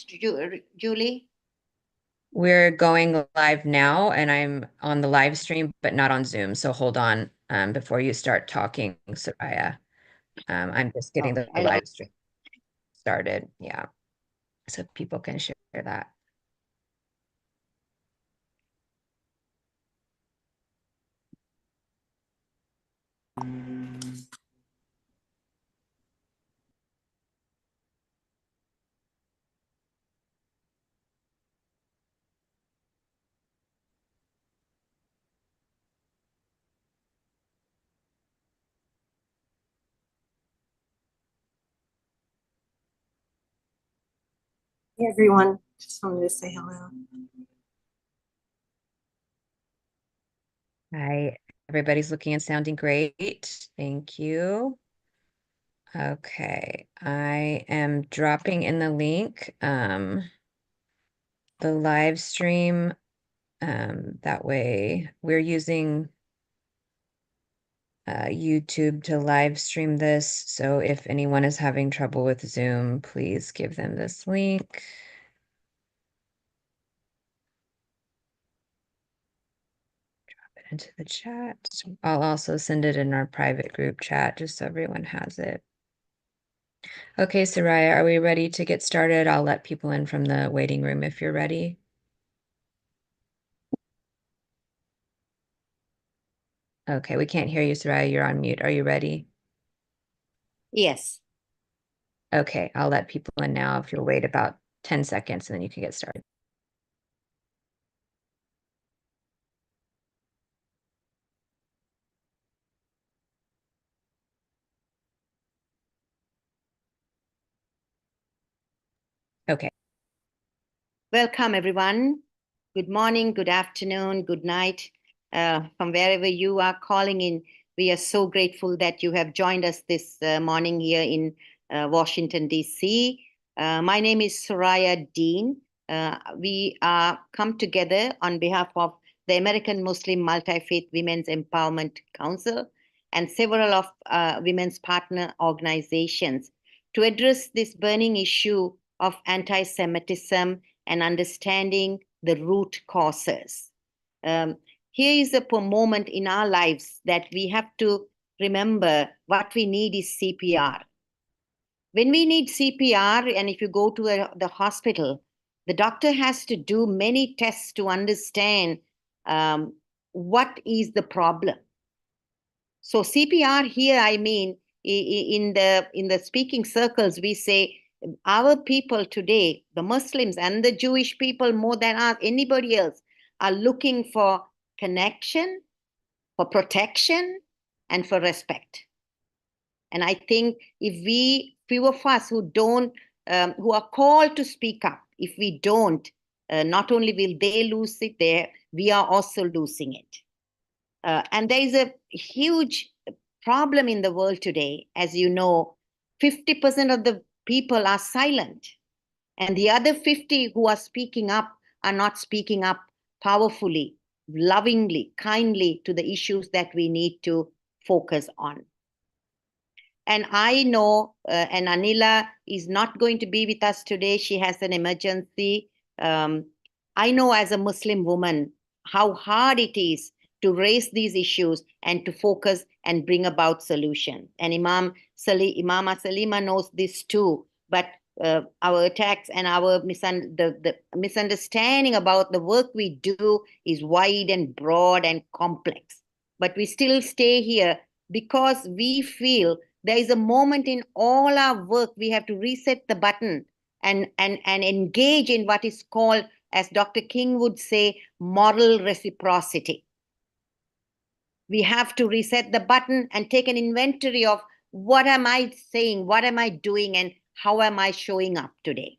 Julie? We're going live now, and I'm on the live stream, but not on Zoom. So hold on before you start talking, Soraya. I'm just getting Okay, the I'll live stream started. Yeah, so people can share that. Hey everyone, just wanted to say hello. Hi, everybody's looking and sounding great. Thank you. Okay, I am dropping in the link, the live stream. That way we're using YouTube to live stream this. So if anyone is having trouble with Zoom, please give them this link. Drop it into the chat. I'll also send it in our private group chat just so everyone has it. Okay, Soraya, are we ready to get started? I'll let people in from the waiting room if you're ready. Okay, we can't hear you, Soraya. You're on mute. Are you ready? Yes. Okay, I'll let people in now if you'll wait about 10 seconds and then you can get started. Okay. Welcome, everyone. Good morning, good afternoon, good night. From wherever you are calling in, we are so grateful that you have joined us this morning here in Washington, D.C. My name is Soraya Deen. We are come together on behalf of the American Muslim Multi-Faith Women's Empowerment Council and several of women's partner organizations to address this burning issue of anti-Semitism and understanding the root causes. Here is a moment in our lives that we have to remember what we need is CPR. When we need CPR, and if you go to the hospital, the doctor has to do many tests to understand what is the problem. So CPR here, I mean, in the speaking circles, we say our people today, the Muslims and the Jewish people more than anybody else, are looking for connection, for protection, and for respect. And I think if few of us who don't, who are called to speak up, if we don't, not only will they lose it there, we are also losing it. And there is a huge problem in the world today. As you know, 50% of the people are silent. And the other 50 who are speaking up are not speaking up powerfully, lovingly, kindly to the issues that we need to focus on. And I know, and Anila is not going to be with us today. She has an emergency. I know as a Muslim woman how hard it is to raise these issues and to focus and bring about solution. And Imama Salima knows this too. But our attacks and our the misunderstanding about the work we do is wide and broad and complex. But we still stay here because we feel there is a moment in all our work we have to reset the button and engage in what is called, as Dr. King would say, moral reciprocity. We have to reset the button and take an inventory of what am I saying, what am I doing, and how am I showing up today?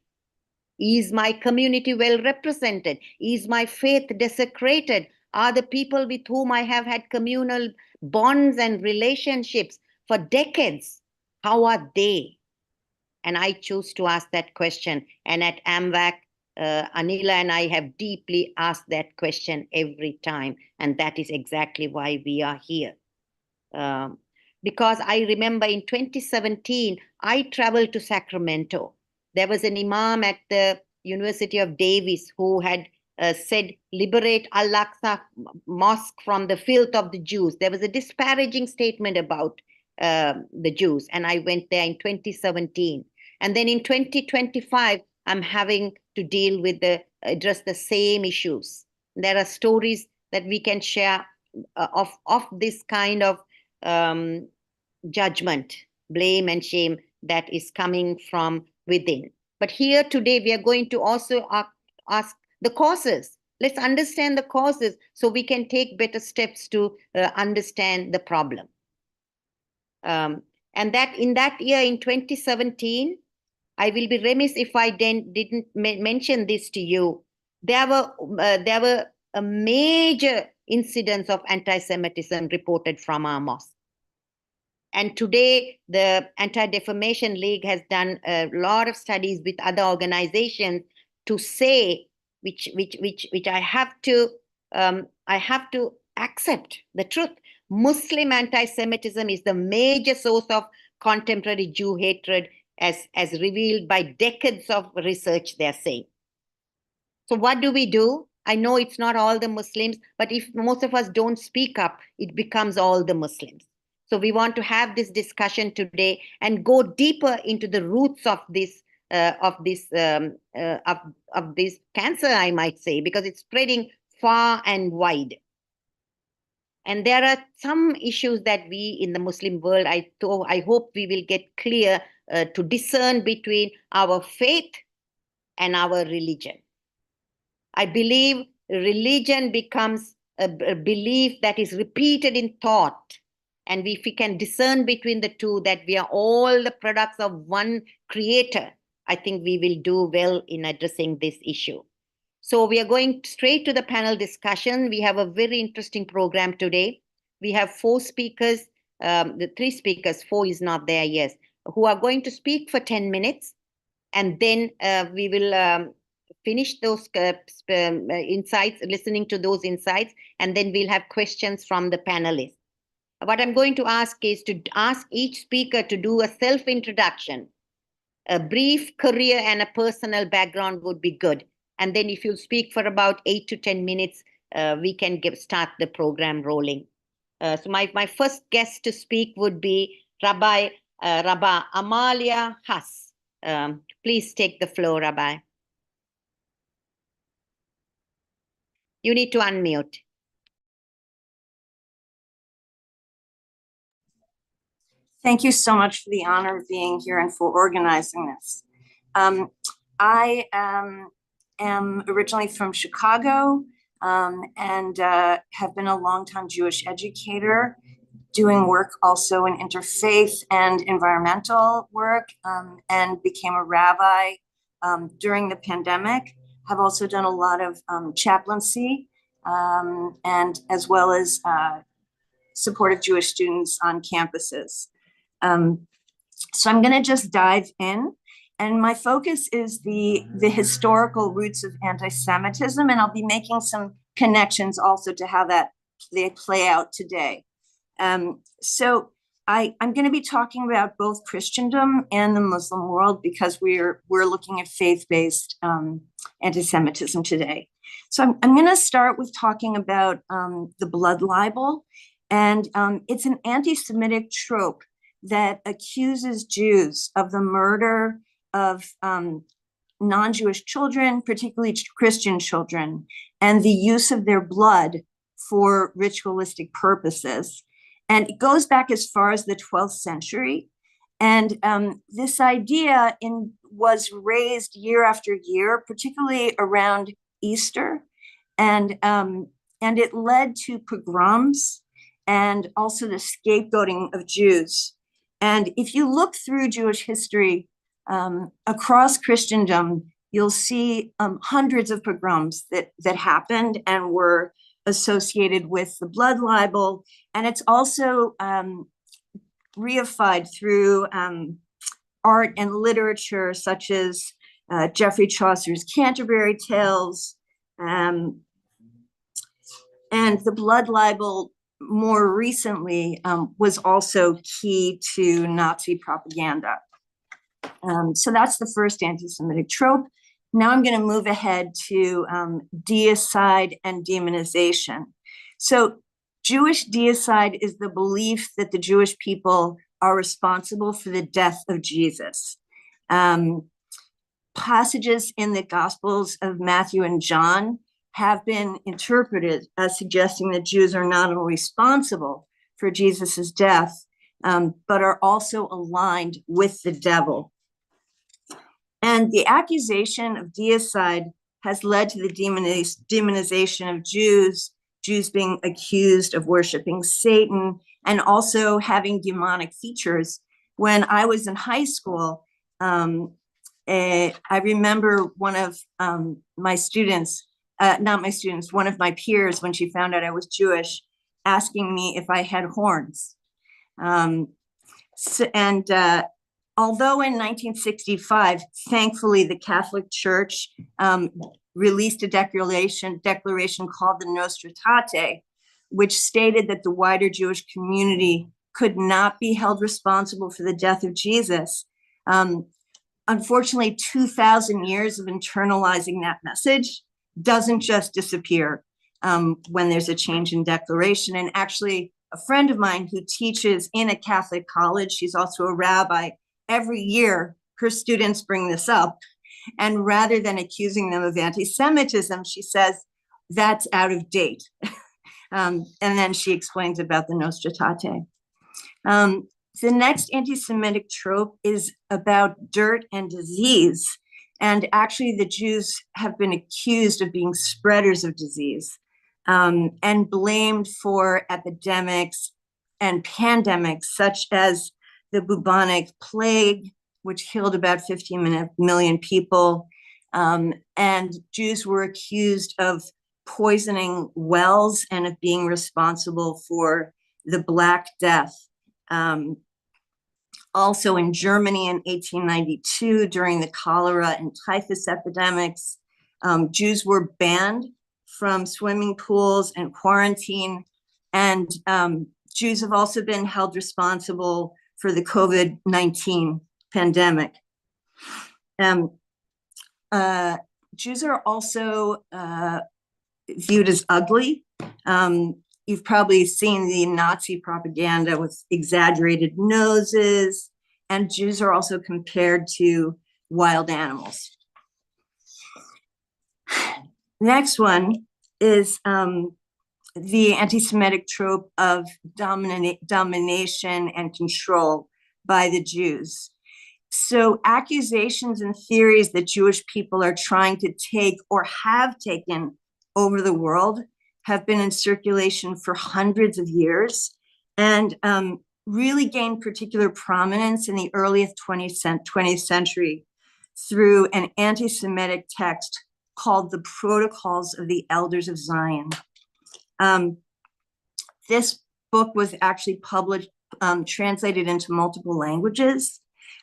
Is my community well represented? Is my faith desecrated? Are the people with whom I have had communal bonds and relationships for decades, how are they? And I choose to ask that question. And at AMMWEC, Anila and I have deeply asked that question every time. And that is exactly why we are here. Because I remember in 2017, I traveled to Sacramento. There was an Imam at the University of Davis, who had said, liberate Al-Aqsa Mosque from the filth of the Jews. There was a disparaging statement about the Jews, and I went there in 2017. And then in 2025, I'm having to deal with address the same issues. There are stories that we can share of this kind of judgment, blame and shame that is coming from within. But here today, we are going to also ask the causes. Let's understand the causes so we can take better steps to understand the problem. And that in that year, in 2017, I will be remiss if I didn't mention this to you. There were a major incidents of anti-Semitism reported from our mosque. And today, the Anti-Defamation League has done a lot of studies with other organizations to say, which I have to accept the truth. Muslim anti-Semitism is the major source of contemporary Jew hatred, as revealed by decades of research, they're saying. So what do? I know it's not all the Muslims, but if most of us don't speak up, it becomes all the Muslims. So we want to have this discussion today and go deeper into the roots of this cancer, I might say, because it's spreading far and wide. And there are some issues that we in the Muslim world, I hope we will get clear to discern between our faith and our religion. I believe religion becomes a belief that is repeated in thought. And if we can discern between the two, that we are all the products of one creator, I think we will do well in addressing this issue. So we are going straight to the panel discussion. We have a very interesting program today. We have 4 speakers, the 3 speakers, 4 is not there, yes, who are going to speak for 10 minutes. And then we will finish those insights, listening to those insights, and then we'll have questions from the panelists. What I'm going to ask is to ask each speaker to do a self-introduction. A brief career and a personal background would be good. And then if you speak for about 8 to 10 minutes, we can start the program rolling. So my first guest to speak would be Rabba Amalia Haas. Please take the floor, Rabbi. You need to unmute. Thank you so much for the honor of being here and for organizing this. I am originally from Chicago and have been a longtime Jewish educator, doing work also in interfaith and environmental work, and became a rabbi during the pandemic. Have also done a lot of chaplaincy and as well as supported Jewish students on campuses. So I'm going to just dive in, and my focus is the historical roots of anti-Semitism, and I'll be making some connections also to how they play out today. So I'm going to be talking about both Christendom and the Muslim world because we're looking at faith-based anti-Semitism today. So I'm going to start with talking about the blood libel, and it's an anti-Semitic trope that accuses Jews of the murder of non-Jewish children, particularly Christian children, and the use of their blood for ritualistic purposes. And it goes back as far as the 12th century. And this idea was raised year after year, particularly around Easter. And it led to pogroms and also the scapegoating of Jews. And if you look through Jewish history across Christendom, you'll see hundreds of pogroms that happened and were associated with the blood libel. And it's also reified through art and literature, such as Geoffrey Chaucer's Canterbury Tales. And the blood libel more recently was also key to Nazi propaganda. So that's the first anti-Semitic trope. Now I'm going to move ahead to deicide and demonization. So Jewish deicide is the belief that the Jewish people are responsible for the death of Jesus. Passages in the Gospels of Matthew and John have been interpreted as suggesting that Jews are not only responsible for Jesus's death, but are also aligned with the devil. And the accusation of deicide has led to the demonization of Jews, Jews being accused of worshiping Satan and also having demonic features. When I was in high school, I remember one of my students, not my students, one of my peers, when she found out I was Jewish, asking me if I had horns. Although in 1965, thankfully, the Catholic Church released a declaration called the Nostra Aetate, which stated that the wider Jewish community could not be held responsible for the death of Jesus. Unfortunately, 2,000 years of internalizing that message doesn't just disappear when there's a change in declaration. And actually, a friend of mine who teaches in a Catholic college, she's also a rabbi, every year her students bring this up. And rather than accusing them of anti-Semitism, she says, that's out of date. And then she explains about the Nostra Aetate. The next anti-Semitic trope is about dirt and disease. And actually, the Jews have been accused of being spreaders of disease and blamed for epidemics and pandemics, such as the bubonic plague, which killed about 15 million people. And Jews were accused of poisoning wells and of being responsible for the Black Death. Also in Germany in 1892, during the cholera and typhus epidemics, Jews were banned from swimming pools and quarantine. And Jews have also been held responsible for the COVID-19 pandemic. Jews are also viewed as ugly. You've probably seen the Nazi propaganda with exaggerated noses, and Jews are also compared to wild animals. Next one is the anti-Semitic trope of domination and control by the Jews. So accusations and theories that Jewish people are trying to take or have taken over the world have been in circulation for hundreds of years and really gained particular prominence in the earliest 20th century through an anti-Semitic text called the Protocols of the Elders of Zion. This book was actually published, translated into multiple languages,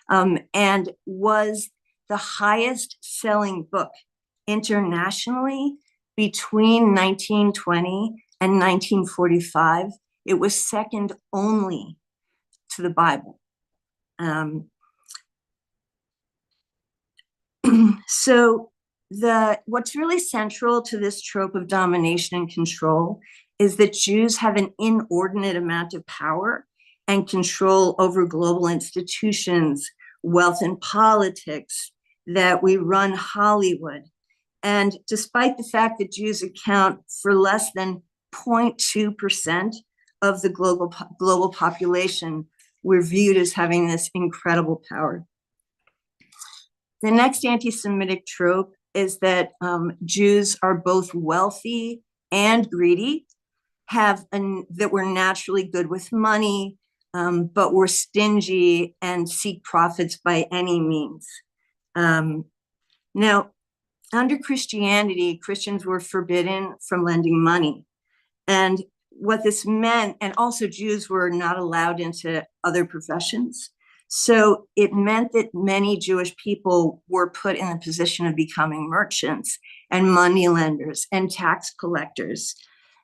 and was the highest selling book internationally between 1920 and 1945. It was second only to the Bible. So what's really central to this trope of domination and control is that Jews have an inordinate amount of power and control over global institutions, wealth and politics, that we run Hollywood. And despite the fact that Jews account for less than 0.2% of the global population, we're viewed as having this incredible power. The next anti-Semitic trope is that Jews are both wealthy and greedy, that we're naturally good with money, but we're stingy and seek profits by any means. Now, under Christianity, Christians were forbidden from lending money. And what this meant, and also Jews were not allowed into other professions. So it meant that many Jewish people were put in the position of becoming merchants and money lenders and tax collectors.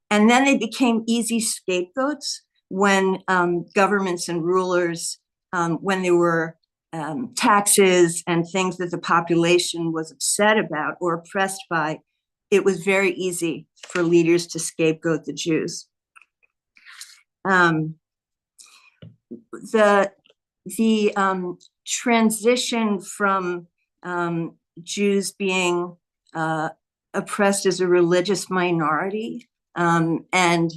And then they became easy scapegoats when governments and rulers, when they were taxes and things that the population was upset about or oppressed by, it was very easy for leaders to scapegoat the Jews. The transition from Jews being oppressed as a religious minority and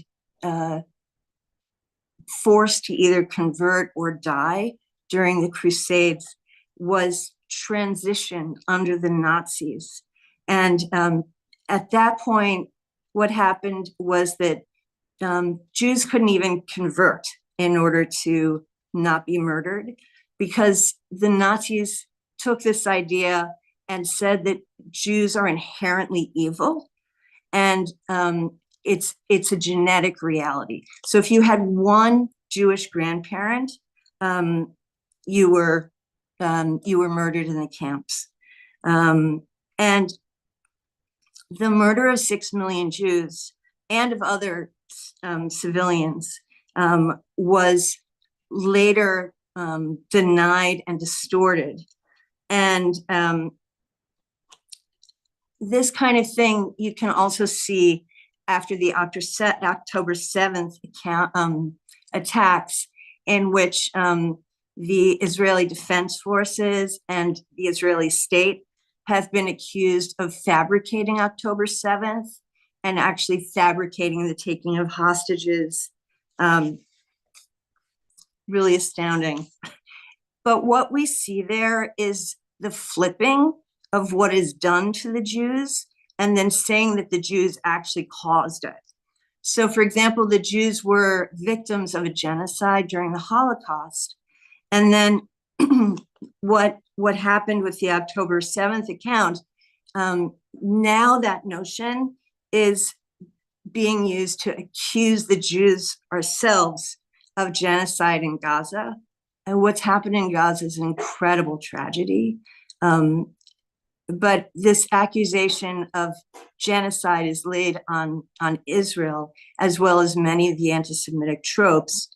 forced to either convert or die during the Crusades was transitioned under the Nazis. And at that point, what happened was that Jews couldn't even convert in order to not be murdered, because the Nazis took this idea and said that Jews are inherently evil, and it's a genetic reality. So if you had one Jewish grandparent, you were murdered in the camps, and the murder of 6 million Jews and of other civilians was later denied and distorted. And this kind of thing you can also see after the October 7th attacks, in which the Israeli Defense Forces and the Israeli state have been accused of fabricating October 7th and actually fabricating the taking of hostages. Really astounding. But what we see there is the flipping of what is done to the Jews, and then saying that the Jews actually caused it. So, for example, the Jews were victims of a genocide during the Holocaust. And then what happened with the October 7th account, now that notion is being used to accuse the Jews ourselves of genocide in Gaza. And what's happened in Gaza is an incredible tragedy. But this accusation of genocide is laid on Israel, as well as many of the anti-Semitic tropes,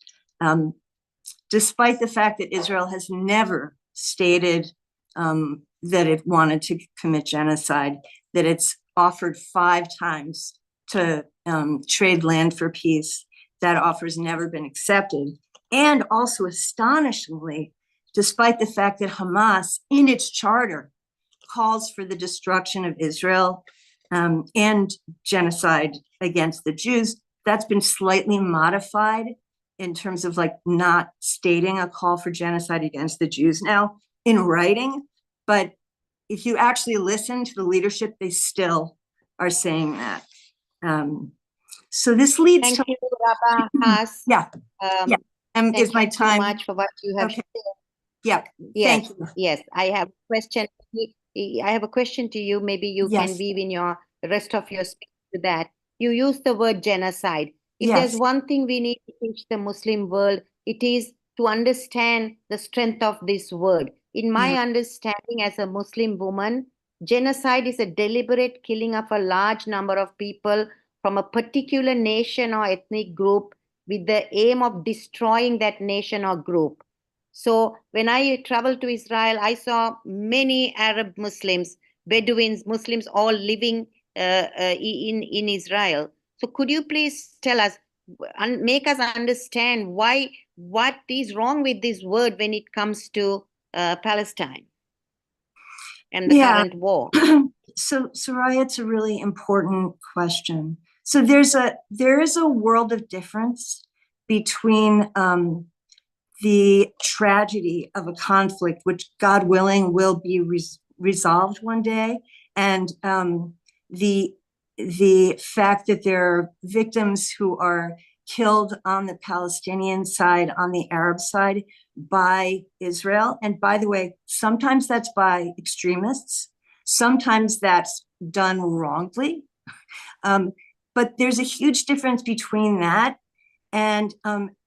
despite the fact that Israel has never stated that it wanted to commit genocide, that it's offered 5 times to trade land for peace. That offer's never been accepted. And also, astonishingly, despite the fact that Hamas, in its charter, calls for the destruction of Israel and genocide against the Jews, that's been slightly modified in terms of like not stating a call for genocide against the Jews now in writing. But if you actually listen to the leadership, they still are saying that. So this leads Thank to— you, Rabba, Haas. Yeah, yeah. And Thank is my you so time— much for what you have Okay. shared. Yeah, Yes, thank you. yes. I have a question. I have a question to you. Maybe you can Yes. weave in your rest of your speech to that. You use the word genocide. If there's Yes. one thing we need to teach the Muslim world, it is to understand the strength of this word. In my understanding as a Muslim woman, genocide is a deliberate killing of a large number of people from a particular nation or ethnic group with the aim of destroying that nation or group. So when I traveled to Israel, I saw many Arab Muslims, Bedouins, Muslims, all living in Israel. So could you please tell us and make us understand what is wrong with this word when it comes to Palestine and the current war? So, Soraya, it's a really important question. So there is a world of difference between the tragedy of a conflict, which God willing will be resolved one day, and the fact that there are victims who are killed on the Palestinian side, on the Arab side, by Israel. And by the way, sometimes that's by extremists, sometimes that's done wrongly. But there's a huge difference between that and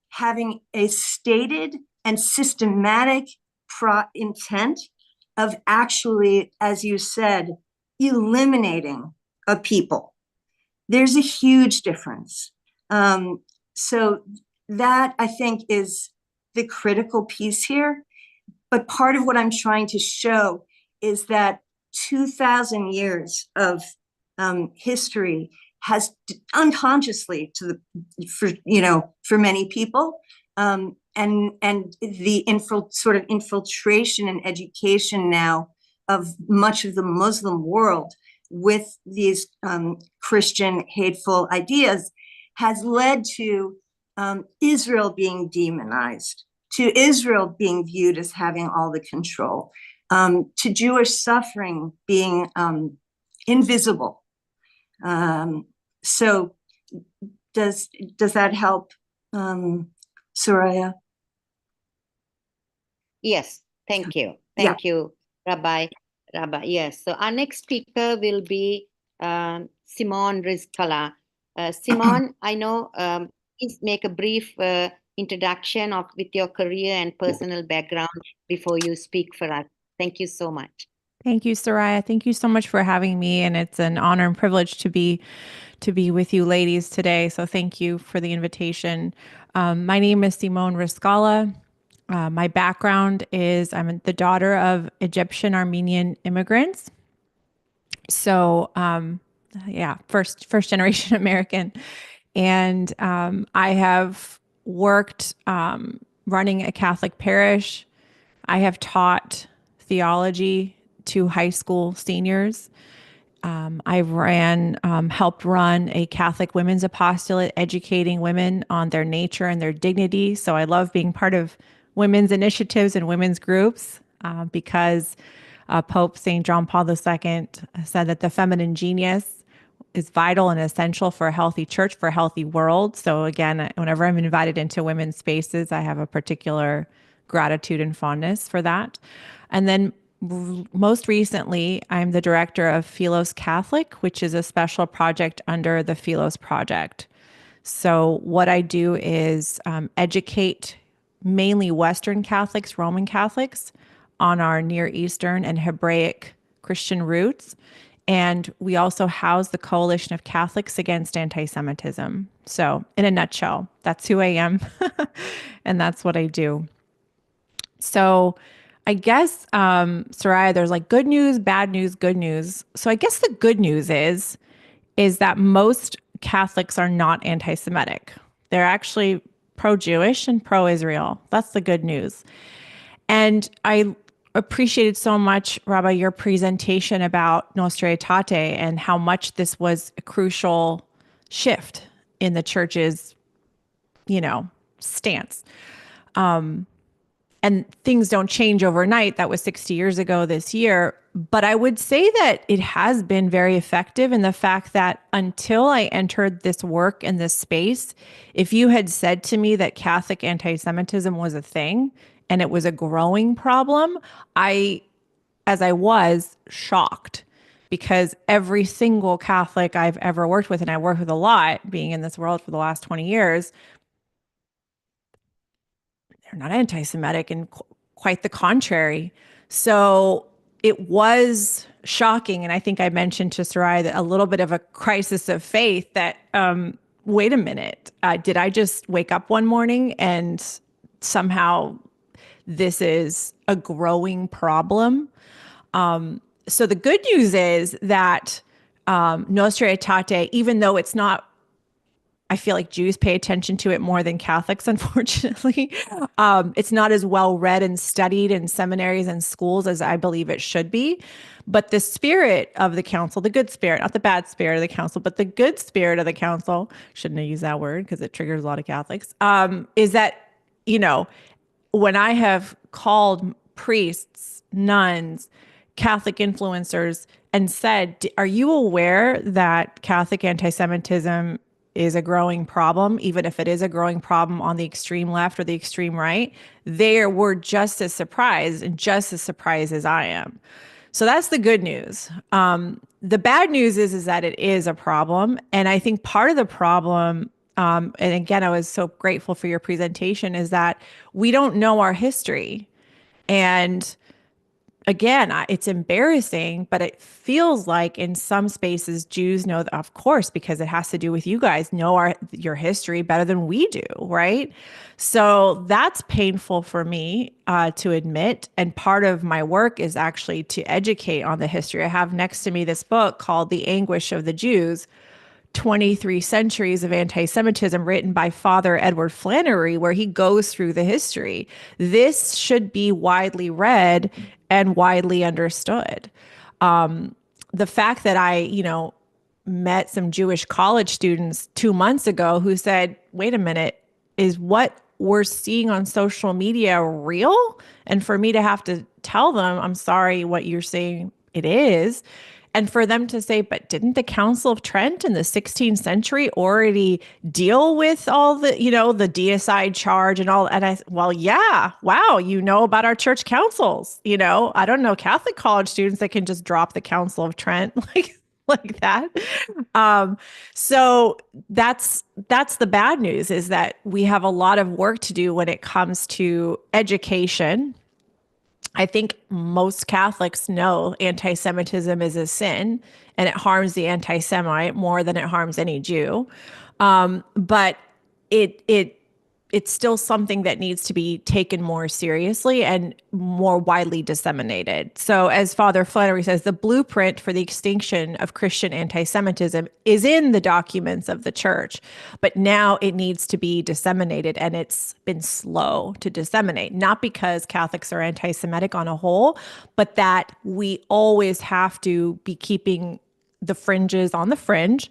having a stated and systematic intent of actually, as you said, eliminating a people. There's a huge difference. So that, I think, is the critical piece here. but part of what I'm trying to show is that 2,000 years of history has unconsciously for many people, and the sort of infiltration and education now of much of the Muslim world with these Christian hateful ideas has led to Israel being demonized, to Israel being viewed as having all the control, to Jewish suffering being invisible. So does that help, Soraya? Yes, thank you. Thank you, Rabbi. Yes, so our next speaker will be Simone Rizkallah. Simone, I know, please make a brief introduction with your career and personal background before you speak for us. Thank you so much. Thank you, Soraya. Thank you so much for having me, and it's an honor and privilege to be with you ladies today. So thank you for the invitation. My name is Simone Rizkallah. My background is I'm the daughter of Egyptian Armenian immigrants. So first generation American, and I have worked running a Catholic parish. I have taught theology to high school seniors. I've helped run a Catholic women's apostolate, educating women on their nature and their dignity. So I love being part of women's initiatives and women's groups because Pope St. John Paul II said that the feminine genius is vital and essential for a healthy church, for a healthy world. So again, whenever I'm invited into women's spaces, I have a particular gratitude and fondness for that. And then most recently, I'm the director of Philos Catholic, which is a special project under the Philos Project. So what I do is educate mainly Western Catholics, Roman Catholics, on our Near Eastern and Hebraic Christian roots. And we also house the Coalition of Catholics Against Anti-Semitism. So in a nutshell, that's who I am. And that's what I do. So I guess, Soraya, there's like good news, bad news, good news. So I guess the good news is that most Catholics are not anti-Semitic. They're actually pro-Jewish and pro-Israel. That's the good news. And I appreciated so much, Rabba, your presentation about Nostra Aetate and how much this was a crucial shift in the church's, stance. And things don't change overnight. That was 60 years ago this year. But I would say that it has been very effective in the fact that until I entered this work in this space, if you had said to me that Catholic anti-Semitism was a thing and it was a growing problem, I was shocked, because every single Catholic I've ever worked with, and I work with a lot being in this world for the last 20 years, they're not anti-Semitic, and quite the contrary. So it was shocking. And I think I mentioned to Soraya that a little bit of a crisis of faith that, wait a minute, did I just wake up one morning and somehow this is a growing problem? So the good news is that Nostra Aetate, even though it's not, I feel like Jews pay attention to it more than Catholics, unfortunately. It's not as well read and studied in seminaries and schools as I believe it should be. But the spirit of the council, the good spirit, not the bad spirit of the council, but the good spirit of the council, shouldn't have used that word because it triggers a lot of Catholics, is that, when I have called priests, nuns, Catholic influencers and said, are you aware that Catholic anti-Semitism is a growing problem, even if it is a growing problem on the extreme left or the extreme right? They were just as surprised as I am. So that's the good news. The bad news is that it is a problem. And I think part of the problem, and again, I was so grateful for your presentation, is that we don't know our history. And again, it's embarrassing, but it feels like in some spaces Jews know that, of course, because it has to do with you guys know your history better than we do, right? So that's painful for me to admit. And part of my work is actually to educate on the history. I have next to me this book called The Anguish of the Jews, 23 Centuries of Anti-Semitism, written by Father Edward Flannery, where he goes through the history. This should be widely read and widely understood. The fact that I, met some Jewish college students 2 months ago who said, wait a minute, is what we're seeing on social media real? And for me to have to tell them, I'm sorry, what you're saying, it is. And for them to say, but didn't the Council of Trent in the 16th century already deal with all the, the deicide charge and all? And well, yeah, wow, about our church councils. I don't know Catholic college students that can just drop the Council of Trent like that. So that's the bad news, is that we have a lot of work to do when it comes to education. I think most Catholics know anti-Semitism is a sin and it harms the anti-Semite more than it harms any Jew. But it's still something that needs to be taken more seriously and more widely disseminated. So as Father Flannery says, the blueprint for the extinction of Christian anti-Semitism is in the documents of the church, but now it needs to be disseminated, and it's been slow to disseminate, not because Catholics are anti-Semitic on a whole, but that we always have to be keeping the fringes on the fringe,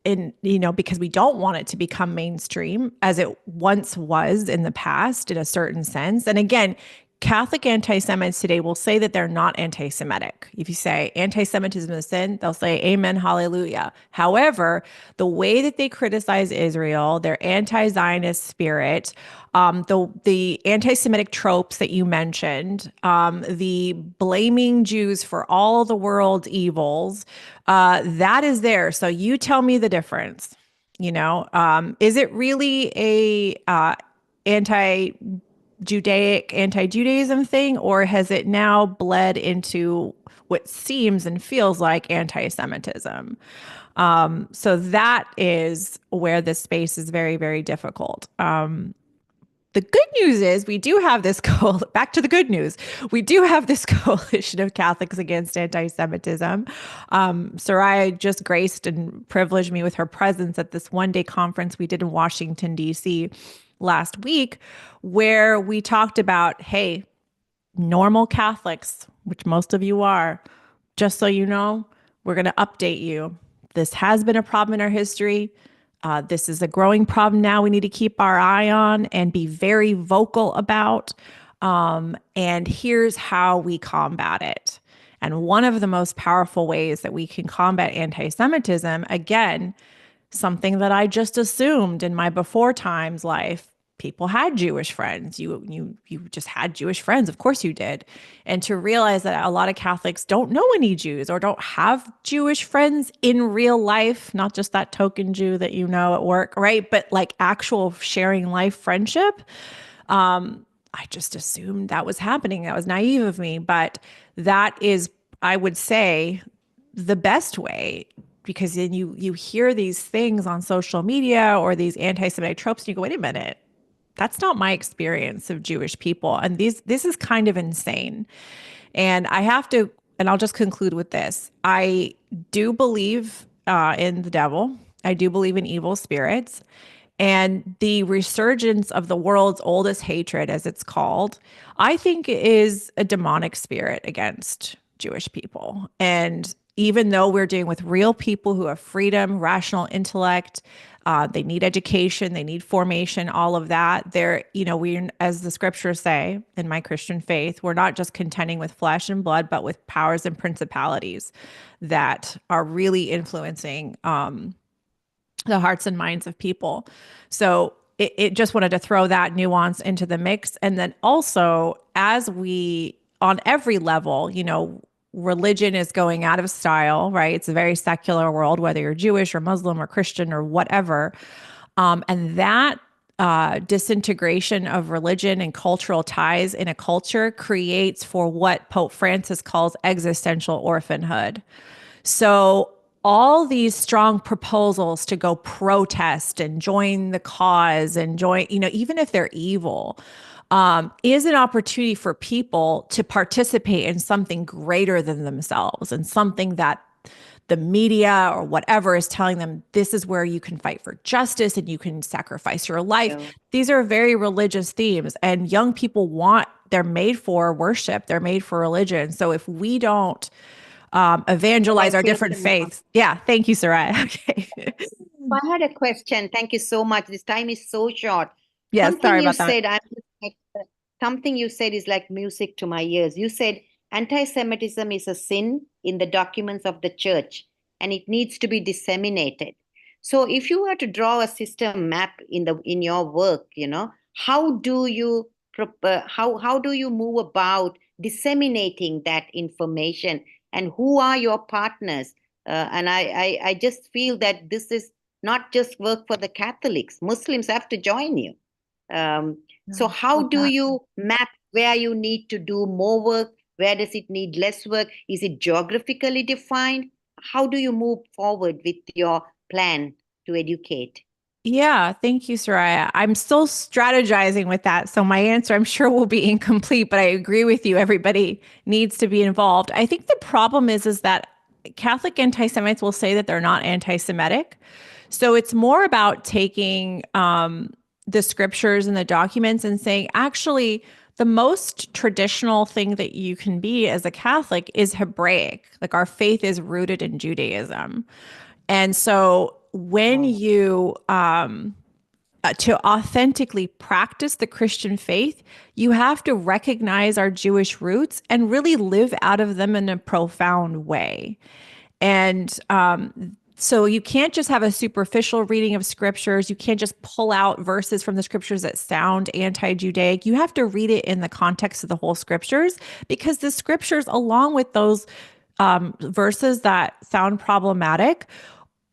because we don't want it to become mainstream as it once was in the past in a certain sense. And again, Catholic anti-Semites today will say that they're not anti-Semitic. If you say anti-Semitism is a sin, they'll say amen, hallelujah. However, the way that they criticize Israel, their anti-Zionist spirit, the anti-Semitic tropes that you mentioned, the blaming Jews for all the world's evils, that is there. So you tell me the difference. Is it really a anti-Judaism thing, or has it now bled into what seems and feels like anti-Semitism? So that is where this space is very, very difficult. The good news is we do have this back to the good news. We do have this coalition of Catholics against anti-Semitism. Soraya just graced and privileged me with her presence at this one-day conference we did in Washington, D.C. last week, where we talked about, hey, normal Catholics, which most of you are, just so you know, we're going to update you. This has been a problem in our history. This is a growing problem now we need to keep our eye on and be very vocal about. And here's how we combat it. And one of the most powerful ways that we can combat anti-Semitism, again, something that I just assumed in my before times life, people had Jewish friends. You just had Jewish friends. Of course you did. And to realize that a lot of Catholics don't know any Jews or don't have Jewish friends in real life, not just that token Jew that you know at work, right? But like actual sharing life friendship. I just assumed that was happening. That was naive of me. But that is, I would say, the best way, because then you hear these things on social media or these anti-Semitic tropes and you go, wait a minute. That's not my experience of Jewish people. And this is kind of insane. And I'll just conclude with this. I do believe in the devil. I do believe in evil spirits. And the resurgence of the world's oldest hatred, as it's called, I think is a demonic spirit against Jewish people. And even though we're dealing with real people who have freedom, rational intellect, they need education, they need formation, all of that. We, as the scriptures say in my Christian faith, we're not just contending with flesh and blood, but with powers and principalities that are really influencing the hearts and minds of people. So it just wanted to throw that nuance into the mix. And then also, as we, on every level, religion is going out of style, right? It's a very secular world, whether you're Jewish or Muslim or Christian or whatever. And that disintegration of religion and cultural ties in a culture creates for what Pope Francis calls existential orphanhood. So all these strong proposals to go protest and join the cause and join, even if they're evil, is an opportunity for people to participate in something greater than themselves and something that the media or whatever is telling them this is where you can fight for justice and you can sacrifice your life. Yeah. These are very religious themes, and young people they're made for worship, they're made for religion. So if we don't evangelize our different faiths. Yeah, thank you, Soraya. Okay. I had a question. Thank you so much. This time is so short. Yes, Something sorry you about that. said, something you said is like music to my ears. You said anti-Semitism is a sin in the documents of the church and it needs to be disseminated. So if you were to draw a system map in your work, how do you how do you move about disseminating that information, and who are your partners? And I just feel that this is not just work for the Catholics. Muslims have to join you. So how do you map where you need to do more work? Where does it need less work? Is it geographically defined? How do you move forward with your plan to educate? Yeah, thank you, Soraya. I'm still strategizing with that. So my answer, I'm sure, will be incomplete, but I agree with you. Everybody needs to be involved. I think the problem is that Catholic anti-Semites will say that they're not anti-Semitic. So it's more about taking the scriptures and the documents and saying, actually, the most traditional thing that you can be as a Catholic is Hebraic. Like our faith is rooted in Judaism. And so when you to authentically practice the Christian faith, you have to recognize our Jewish roots and really live out of them in a profound way. And so you can't just have a superficial reading of scriptures. You can't just pull out verses from the scriptures that sound anti-Judaic. You have to read it in the context of the whole scriptures, because the scriptures, along with those verses that sound problematic,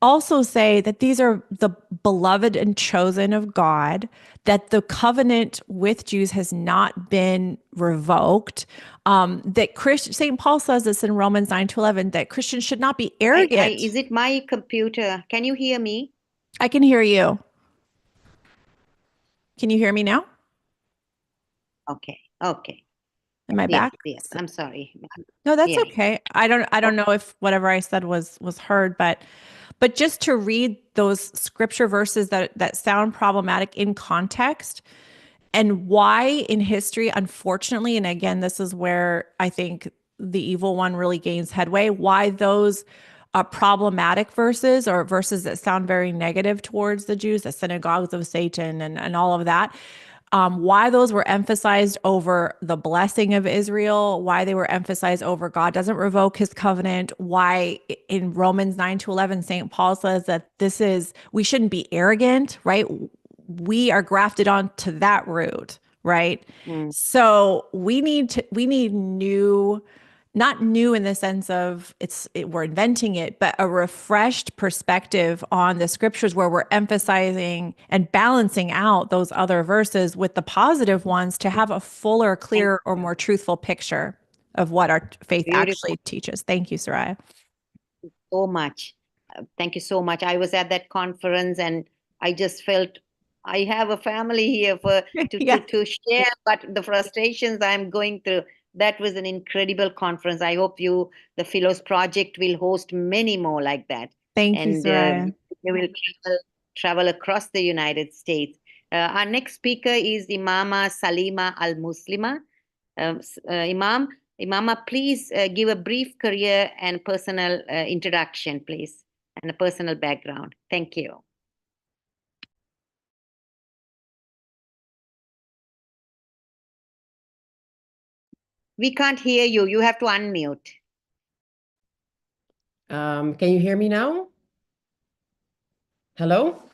also say that these are the beloved and chosen of God, that the covenant with Jews has not been revoked, that St. Paul says this in Romans 9-11, that Christians should not be arrogant. Is it my computer? Can you hear me? I can hear you. Can you hear me now? Okay. Am I back? Yes, I'm sorry. No, that's okay. I don't know if whatever I said was heard, but just to read those scripture verses that sound problematic in context, and why in history, unfortunately, and again, this is where I think the evil one really gains headway, why those problematic verses, or verses that sound very negative towards the Jews, the synagogues of Satan and all of that, why those were emphasized over the blessing of Israel, why they were emphasized over God doesn't revoke his covenant, why in Romans 9-11, St. Paul says that we shouldn't be arrogant, right? We are grafted onto that root, right? So we need new, not new in the sense of we're inventing it, but a refreshed perspective on the scriptures, where we're emphasizing and balancing out those other verses with the positive ones to have a fuller, clearer, or more truthful picture of what our faith actually teaches. Thank you, Soraya. So much. Thank you so much. I was at that conference and I just felt I have a family here to share, but the frustrations I'm going through. That was an incredible conference. I hope the Philos project will host many more like that. Thank you, Soraya. We will travel across the United States. Our next speaker is Imama Salima Al-Muslima. Imama, please give a brief career and personal introduction, please, and a personal background. Thank you. We can't hear you. You have to unmute. Can you hear me now? Hello?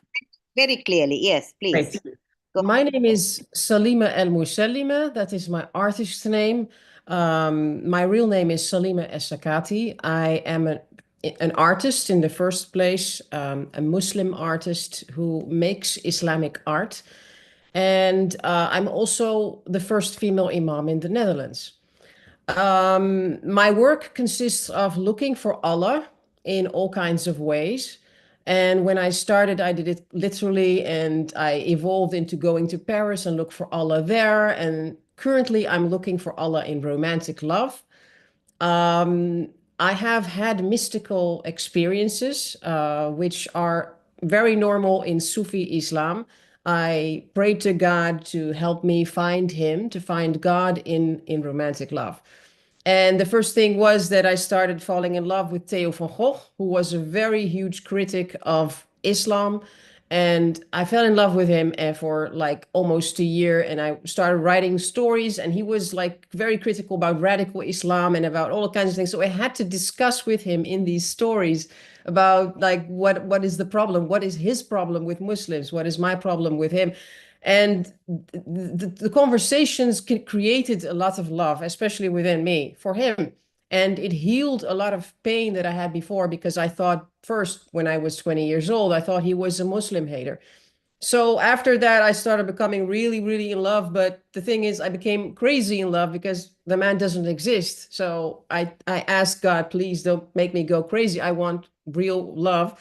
Very clearly, yes, please. Great. My name is Salima El-Musallima. That is my artist's name. My real name is Salima Eassakatti. I am an artist in the first place, a Muslim artist who makes Islamic art. And I'm also the first female imam in the Netherlands. My work consists of looking for Allah in all kinds of ways. And when I started, I did it literally, and I evolved into going to Paris and look for Allah there. And currently, I'm looking for Allah in romantic love. I have had mystical experiences, which are very normal in Sufi Islam. I prayed to God to help me find him, to find God in romantic love. And the first thing was that I started falling in love with Theo van Gogh, who was a very huge critic of Islam. And I fell in love with him for like almost a year. And I started writing stories. And he was like very critical about radical Islam and about all kinds of things. So I had to discuss with him in these stories about like what is the problem? What is his problem with Muslims? What is my problem with him? And the conversations created a lot of love, especially within me for him. And it healed a lot of pain that I had before, because I thought first, when I was 20 years old, I thought he was a Muslim hater. So after that, I started becoming really, really in love. But the thing is, I became crazy in love because the man doesn't exist. So I asked God, please don't make me go crazy. I want real love.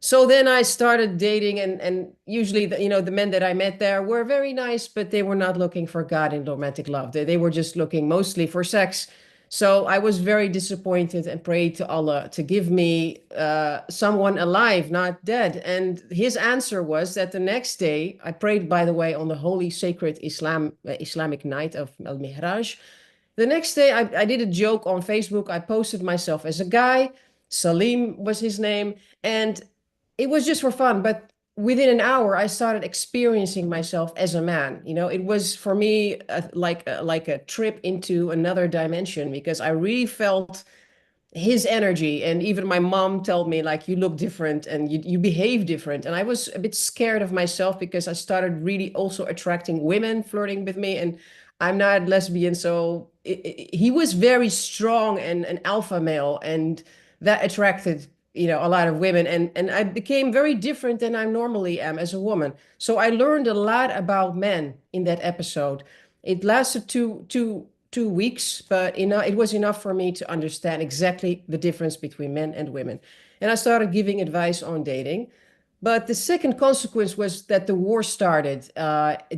So then I started dating, and usually the men that I met there were very nice, but they were not looking for God in romantic love. They were just looking mostly for sex. So I was very disappointed and prayed to Allah to give me someone alive, not dead. And his answer was that the next day, I prayed, by the way, on the holy sacred Islamic night of Al-Mihraj. The next day, I did a joke on Facebook. I posted myself as a guy. Salim was his name. And it was just for fun. But within an hour, I started experiencing myself as a man. It was for me like a trip into another dimension, because I really felt his energy. And even my mom told me, like, you look different and you behave different. And I was a bit scared of myself, because I started really also attracting women flirting with me. And I'm not lesbian, so he was very strong and an alpha male, and that attracted a lot of women, and I became very different than I normally am as a woman. So I learned a lot about men in that episode. It lasted two weeks, but it was enough for me to understand exactly the difference between men and women. And I started giving advice on dating. But the second consequence was that the war started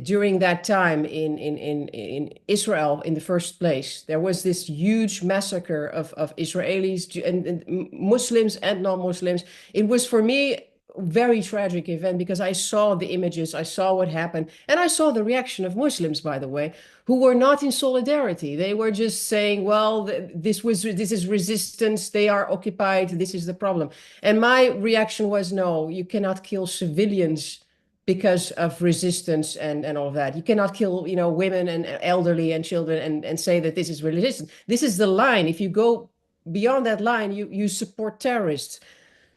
during that time in Israel in the first place. There was this huge massacre of Israelis and Muslims and non-Muslims. It was for me a very tragic event, because I saw the images, I saw what happened, and I saw the reaction of Muslims, by the way, who were not in solidarity. They were just saying, well, this is resistance, they are occupied, this is the problem. And my reaction was, no, you cannot kill civilians because of resistance and all of that. You cannot kill, women and elderly and children and say that this is resistance. This is the line. If you go beyond that line, you support terrorists.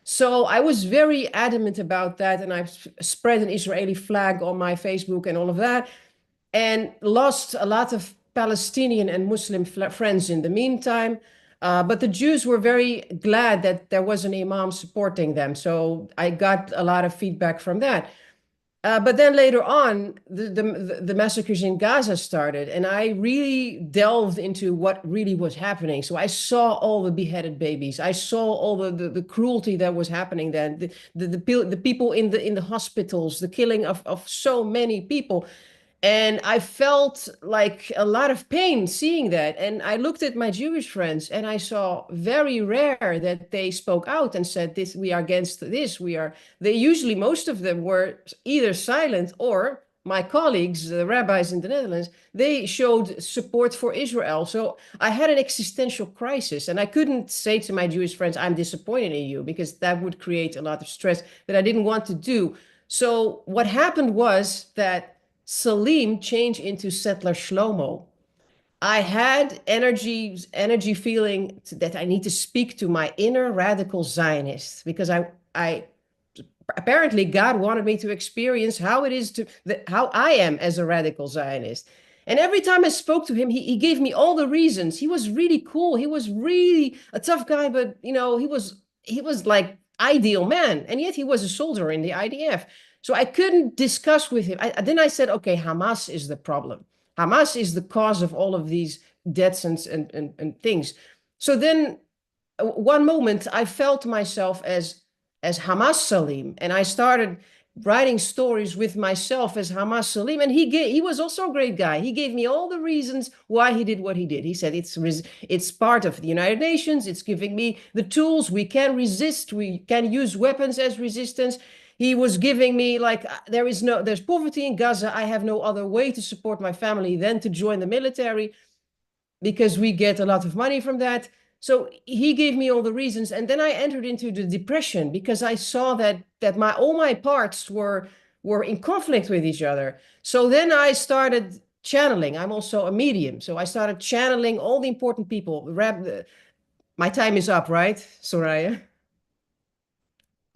So I was very adamant about that, and I spread an Israeli flag on my Facebook and all of that, and lost a lot of Palestinian and Muslim friends in the meantime. But the Jews were very glad that there was an imam supporting them. So I got a lot of feedback from that. But then later on, the massacres in Gaza started, and I really delved into what really was happening. So I saw all the beheaded babies. I saw all the cruelty that was happening then, the people in the hospitals, the killing of so many people. And I felt like a lot of pain seeing that. And I looked at my Jewish friends, and I saw very rare that they spoke out and said, "This, we are against this. They usually, most of them were either silent, or my colleagues, the rabbis in the Netherlands, they showed support for Israel. So I had an existential crisis, and I couldn't say to my Jewish friends, I'm disappointed in you, because that would create a lot of stress that I didn't want to do. So what happened was that Salim changed into settler Shlomo. I had energy feeling that I need to speak to my inner radical Zionist, because I apparently God wanted me to experience how it is how I am as a radical Zionist. And every time I spoke to him, he gave me all the reasons. He was really cool. He was really a tough guy, but he was like ideal man, and yet he was a soldier in the IDF. So I couldn't discuss with him. Then I said, okay, Hamas is the problem. Hamas is the cause of all of these deaths and things. So then one moment I felt myself as Hamas Salim, and I started writing stories with myself as Hamas Salim, and he was also a great guy. He gave me all the reasons why he did what he did. He said it's part of the United Nations. It's giving me the tools. We can resist. We can use weapons as resistance. He was giving me like there's poverty in Gaza. I have no other way to support my family than to join the military because we get a lot of money from that. So he gave me all the reasons, and then I entered into the depression because I saw that all my parts were in conflict with each other. So then I started channeling. I'm also a medium, so I started channeling all the important people. My time is up, right, Soraya?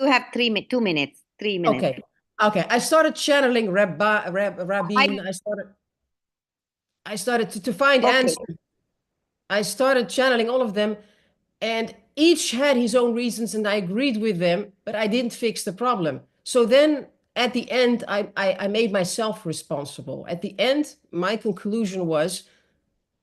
You have 2 minutes. 3 minutes. Okay. I started channeling Rabba, Rabbin. I started to find answers. I started channeling all of them, and each had his own reasons, and I agreed with them, but I didn't fix the problem. So then at the end, I made myself responsible. At the end, my conclusion was,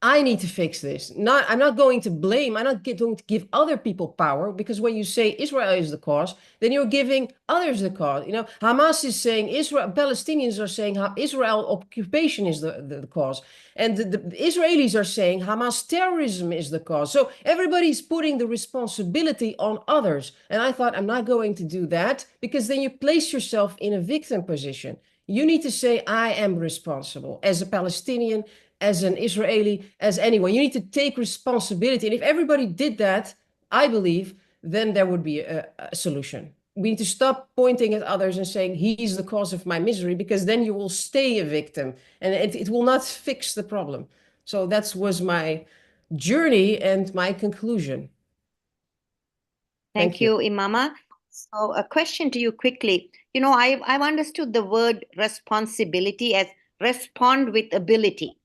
I need to fix this. I'm not going to blame. I'm not going to give other people power, because when you say Israel is the cause, then you're giving others the cause. You know, Hamas is saying Israel, Palestinians are saying Israel occupation is the cause. And the Israelis are saying Hamas terrorism is the cause. So everybody's putting the responsibility on others. And I thought, I'm not going to do that, because then you place yourself in a victim position. You need to say, I am responsible as a Palestinian, as an Israeli, as anyone. You need to take responsibility. And if everybody did that, I believe, then there would be a solution. We need to stop pointing at others and saying, he's the cause of my misery, because then you will stay a victim and it will not fix the problem. So that was my journey and my conclusion. Thank you, Imama. So a question to you quickly. You know, I've understood the word responsibility as respond with ability.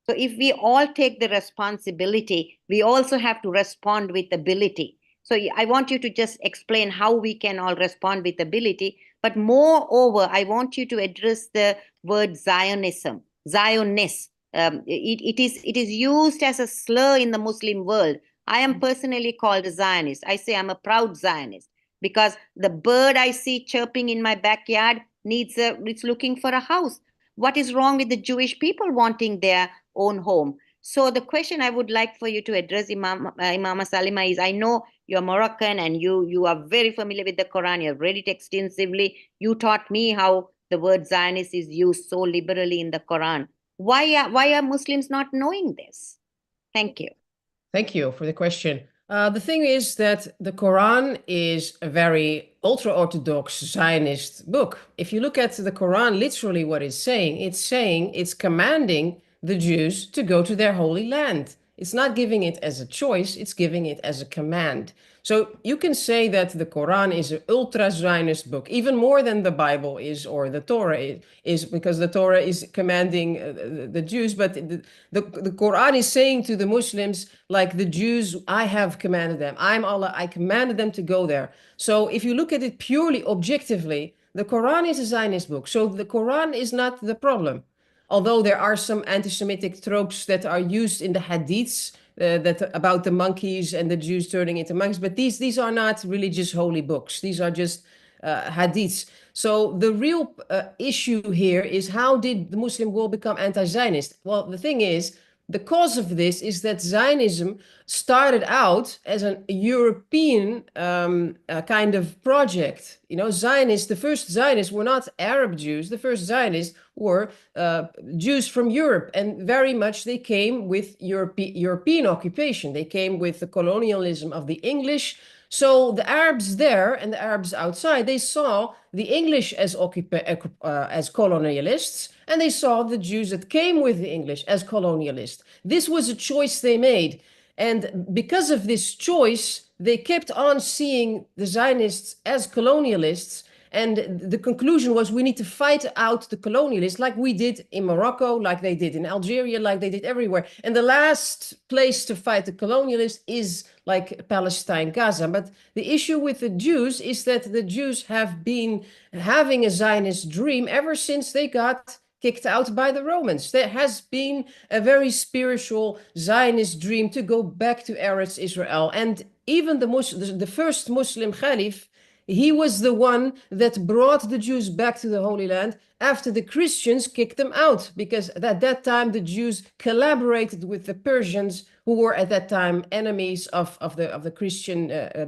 So if we all take the responsibility, we also have to respond with ability. So I want you to just explain how we can all respond with ability. But moreover, I want you to address the word Zionism, Zionist. It is used as a slur in the Muslim world. I am personally called a Zionist. I say I'm a proud Zionist because the bird I see chirping in my backyard it's looking for a house. What is wrong with the Jewish people wanting their own home? So the question I would like for you to address, Imama Salima, is I know you're Moroccan and you are very familiar with the Quran. You've read it extensively. You taught me how the word Zionist is used so liberally in the Quran. Why are Muslims not knowing this? Thank you. Thank you for the question. The thing is that the Quran is a very ultra-Orthodox Zionist book. If you look at the Quran, literally what it's saying, it's commanding the Jews to go to their holy land. It's not giving it as a choice, it's giving it as a command. So you can say that the Quran is an ultra-Zionist book, even more than the Bible is or the Torah is, because the Torah is commanding the Jews, but the Quran is saying to the Muslims, like the Jews, I have commanded them. I'm Allah, I commanded them to go there. So if you look at it purely objectively, the Quran is a Zionist book. So the Quran is not the problem. Although there are some anti-Semitic tropes that are used in the hadiths, that about the monkeys and the Jews turning into monkeys, but these are not religious holy books. These are just hadiths. So the real issue here is, how did the Muslim world become anti-Zionist? Well, the thing is, the cause of this is that Zionism started out as a European kind of project. You know, Zionists, the first Zionists were not Arab Jews. The first Zionists were Jews from Europe, and very much they came with European occupation. They came with the colonialism of the English. So the Arabs there and the Arabs outside, they saw the English as colonialists, and they saw the Jews that came with the English as colonialists. This was a choice they made. And because of this choice, they kept on seeing the Zionists as colonialists. And the conclusion was we need to fight out the colonialists like we did in Morocco, like they did in Algeria, like they did everywhere. And the last place to fight the colonialists is like Palestine, Gaza. But the issue with the Jews is that the Jews have been having a Zionist dream ever since they got kicked out by the Romans. There has been a very spiritual Zionist dream to go back to Eretz Israel. And even the first Muslim Caliph, he was the one that brought the Jews back to the Holy Land after the Christians kicked them out, because at that time the Jews collaborated with the Persians, who were at that time enemies of the Christian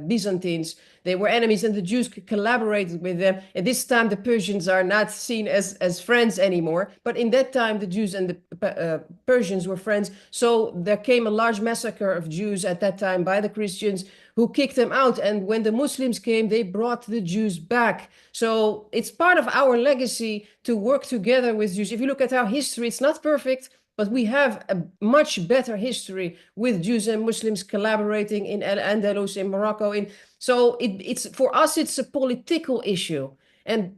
Byzantines. They were enemies, and the Jews collaborated with them. At this time, the Persians are not seen as friends anymore. But in that time, the Jews and the Persians were friends. So there came a large massacre of Jews at that time by the Christians, who kicked them out. And when the Muslims came, they brought the Jews back. So it's part of our legacy to work together with Jews. If you look at our history, it's not perfect, but we have a much better history with Jews and Muslims collaborating in Al-Andalus, in Morocco. So it's for us, it's a political issue. And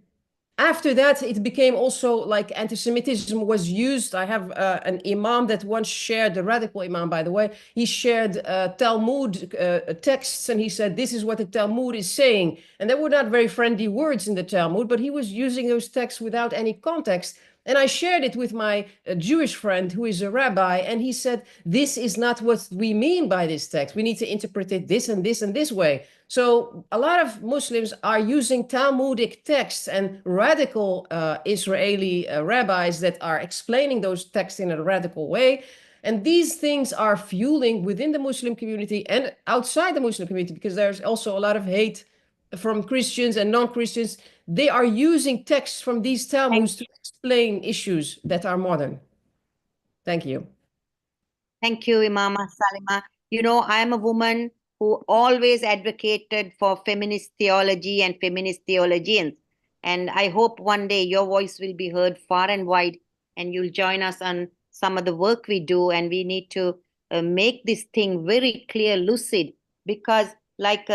after that, it became also like anti-Semitism was used. I have an Imam that once shared, the radical Imam, by the way, he shared Talmud texts, and he said, this is what the Talmud is saying. And there were not very friendly words in the Talmud, but he was using those texts without any context. And I shared it with my Jewish friend who is a rabbi, and he said, this is not what we mean by this text. We need to interpret it this and this and this way. So a lot of Muslims are using Talmudic texts and radical Israeli rabbis that are explaining those texts in a radical way. And these things are fueling within the Muslim community and outside the Muslim community, because there's also a lot of hate from Christians and non-Christians. They are using texts from these Talmuds to explain issues that are modern. Thank you. Thank you, Imam Salima. You know, I'm a woman who always advocated for feminist theology and feminist theologians. And I hope one day your voice will be heard far and wide, and you'll join us on some of the work we do. And we need to make this thing very clear, lucid, because like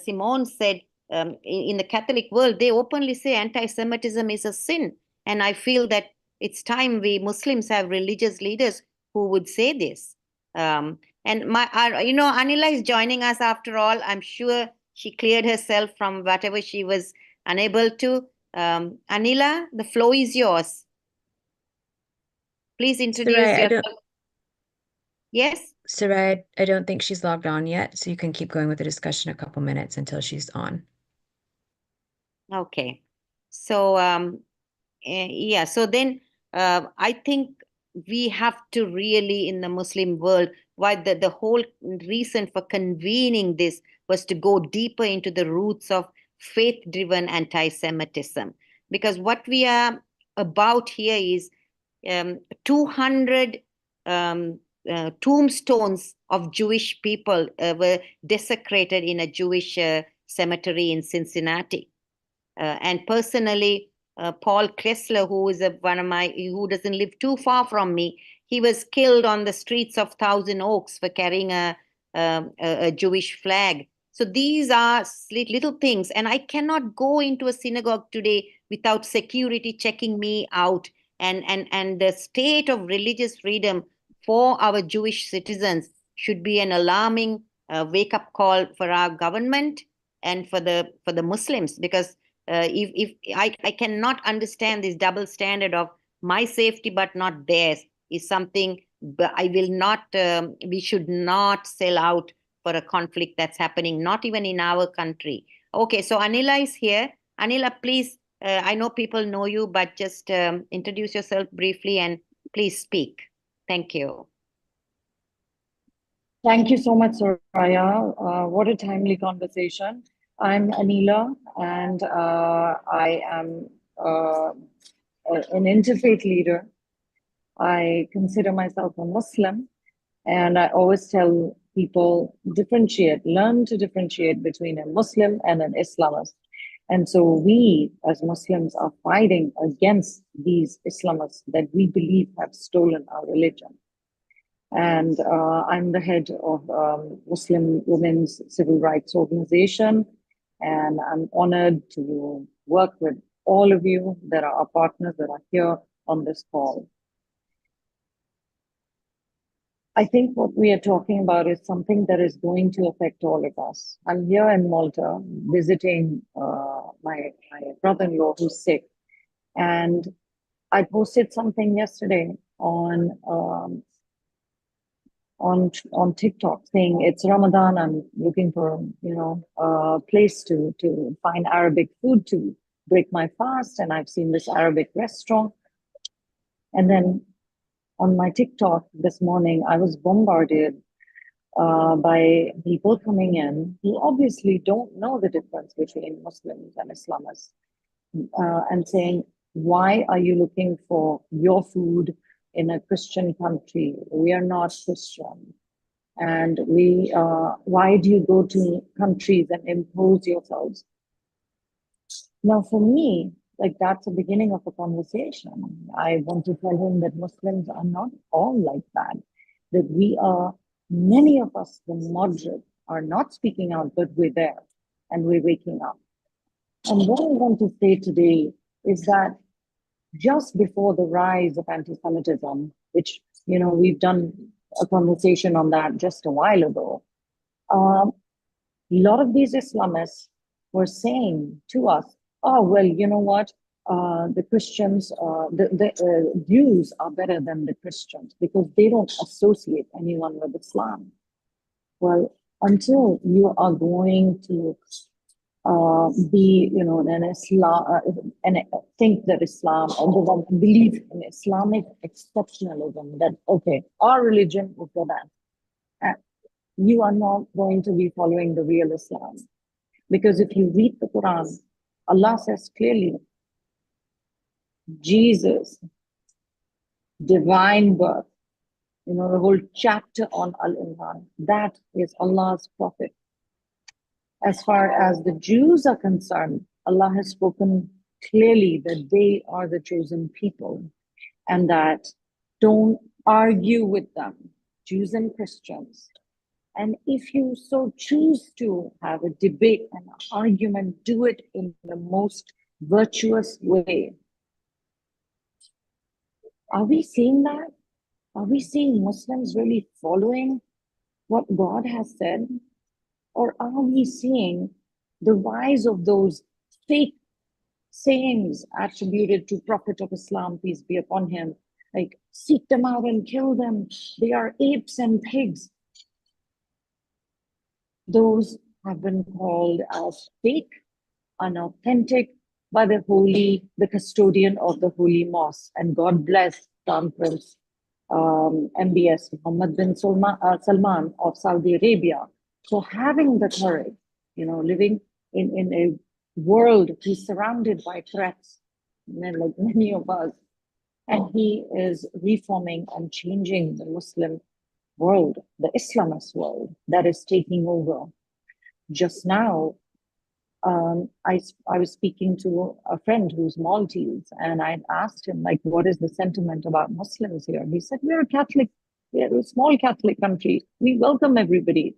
Simone said, in the Catholic world, they openly say anti-Semitism is a sin. And I feel that it's time we Muslims have religious leaders who would say this. And Anila is joining us after all. I'm sure she cleared herself from whatever she was unable to. Anila, the floor is yours. Please introduce yourself. Yes? Soraya, I don't think she's logged on yet, so you can keep going with the discussion a couple minutes until she's on. Okay. So, yeah, so then I think we have to really, in the Muslim world, why the whole reason for convening this was to go deeper into the roots of faith-driven anti-Semitism. Because what we are about here is 200 tombstones of Jewish people were desecrated in a Jewish cemetery in Cincinnati. And personally, Paul Kressler, who is who doesn't live too far from me, he was killed on the streets of Thousand Oaks for carrying a Jewish flag. So these are little things, and I cannot go into a synagogue today without security checking me out. And the state of religious freedom for our Jewish citizens should be an alarming wake-up call for our government and for the Muslims, because if I cannot understand this double standard of my safety but not theirs is something I will not, we should not sell out for a conflict that's happening, not even in our country. Okay, so Anila is here. Anila, please, I know people know you, but just introduce yourself briefly and please speak. Thank you. Thank you so much, Soraya. What a timely conversation. I'm Anila, and I am an interfaith leader. I consider myself a Muslim, and I always tell people learn to differentiate between a Muslim and an Islamist. And so we as Muslims are fighting against these Islamists that we believe have stolen our religion. And I'm the head of Muslim Women's Civil Rights Organization. And I'm honored to work with all of you that are our partners that are here on this call. I think what we are talking about is something that is going to affect all of us. I'm here in Malta visiting my brother-in-law who's sick. And I posted something yesterday on TikTok saying it's Ramadan. I'm looking for, a place to find Arabic food to break my fast. And I've seen this Arabic restaurant. And then on my TikTok this morning, I was bombarded by people coming in who obviously don't know the difference between Muslims and Islamists, and saying, why are you looking for your food in a Christian country? We are not Christian. And why do you go to countries and impose yourselves? Now, for me, like, that's the beginning of a conversation. I want to tell him that Muslims are not all like that, that many of us, the moderate, are not speaking out, but we're there and we're waking up. And what I want to say today is that just before the rise of anti-Semitism, which, we've done a conversation on that just a while ago, a lot of these Islamists were saying to us, oh, well, you know what? The Christians, the Jews are better than the Christians because they don't associate anyone with Islam. Well, until you are going to be, an Islam, and think that Islam, or believe in Islamic exceptionalism, that, okay, our religion is the best. You are not going to be following the real Islam. Because if you read the Quran, Allah says clearly, Jesus, divine birth, the whole chapter on Al-Imran, that is Allah's prophet. As far as the Jews are concerned, Allah has spoken clearly that they are the chosen people and that don't argue with them, Jews and Christians. And if you so choose to have a debate and an argument, do it in the most virtuous way. Are we seeing that? Are we seeing Muslims really following what God has said? Or are we seeing the rise of those fake sayings attributed to Prophet of Islam, peace be upon him, like, seek them out and kill them, they are apes and pigs? Those have been called as fake, unauthentic by the custodian of the Holy Mosque. And God bless Crown Prince MBS Mohammed bin Salman of Saudi Arabia for having the courage, living in a world he's surrounded by threats, like many of us. And he is reforming and changing the Muslim world, the Islamist world that is taking over. Just now, I was speaking to a friend who's Maltese, and I asked him, like, what is the sentiment about Muslims here? He said, we're a small Catholic country. We welcome everybody.